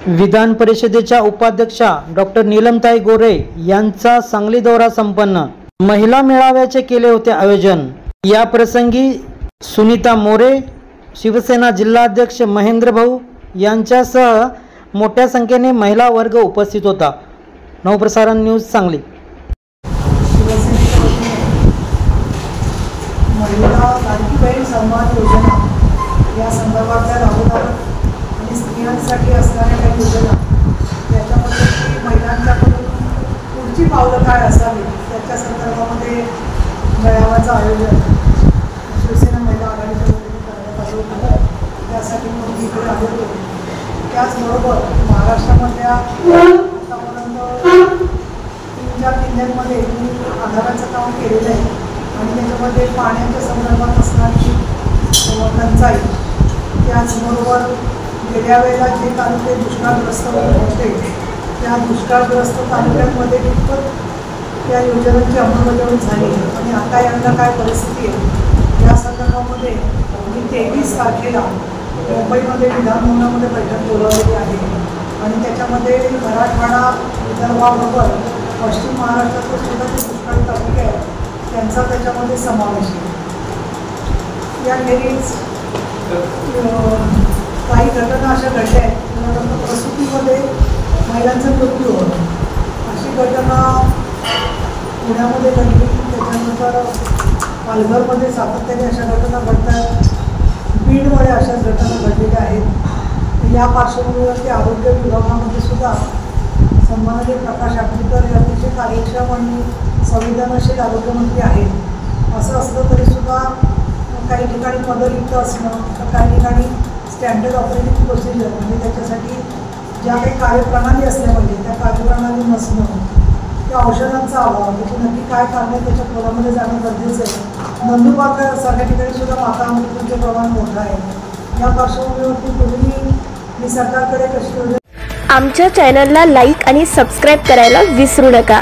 विधान परिषदेच्या उपाध्यक्षा डॉक्टर नीलमताई गोरे यांचा सांगली दौरा संपन्न। महिला मेळाव्याचे केले होते आयोजन। या प्रसंगी सुनीता मोरे, शिवसेना जिल्हाध्यक्ष महेंद्र भाऊ यांच्यासह मोठ्या संख्येने महिला वर्ग उपस्थित होता। नवप्रसारण न्यूज सांगली। महिला लाडकी बहीण संवाद योजना या संदर्भातल्या राबवतात आणि स्त्रियांसाठी असणाऱ्या काही योजना त्याच्यामध्ये महिलांच्याकडून पुढची पावलं काय असावी त्याच्या संदर्भामध्ये मेळाव्याचं आयोजन शिवसेना महिला आघाडीच्या वतीने करण्यात आलं होतं। त्यासाठी मी इकडे आलो होतो। त्याचबरोबर महाराष्ट्रामधल्या आतापर्यंत 3-4 जिल्ह्यांमध्ये मी आधाराचं काम केलेलं आहे आणि त्याच्यामध्ये पाण्याच्या संदर्भात असणारी टंचाई, त्याचबरोबर गेल्या वेळेला जे तालुके दुष्काळग्रस्त होते त्या दुष्काळग्रस्त तालुक्यांमध्ये कितपत त्या योजनांची अंमलबजावणी झाली आणि आता यांना काय परिस्थिती आहे या संदर्भामध्ये मी 23 तारखेला मुंबईमध्ये विधानभवनामध्ये बैठक बोलावलेली आहे आणि त्याच्यामध्ये मराठवाडा, विदर्भाबरोबर पश्चिम महाराष्ट्रातले सुद्धा जे दुष्काळी तालुके आहेत त्यांचा त्याच्यामध्ये समावेश आहे। याखेरीज काही घटना अशा घडल्या आहेत प्रसूतीमध्ये महिलांचा मृत्यू होतो, अशी घटना पुण्यामध्ये घडली। त्याच्यानंतर पालघरमध्ये सातत्याने अशा घटना घडतात, बीडमध्ये अशाच घटना घडलेल्या आहेत। या पार्श्वभूमीवरती आरोग्य विभागामध्ये सुद्धा सन्माननीय प्रकाश आंबेडकर हे अतिशय कार्यक्षम आणि संवेदनशील आरोग्यमंत्री आहेत। असं असलं तरीसुद्धा काही ठिकाणी पदरिक्त असणं तर काही ठिकाणी स्टँडर्ड ऑपरेटिंग प्रोसिजर म्हणजे त्याच्यासाठी ज्या काही कार्यप्रणाली असल्या पाहिजे त्या कार्यप्रणाली नसणं, त्या औषधांचा अभाव, त्याची नक्की काय कारण आहे त्याच्या खोलामध्ये जाणं गरजेचं आहे। नंदुरबार सारख्या ठिकाणी सुद्धा माता मृत्यूचे प्रमाण मोठं आहे। या पार्श्वभूमीवरती पूर्वी मी सरकारकडे कशी आमच्या चॅनलला लाईक आणि सबस्क्राईब करायला विसरू नका।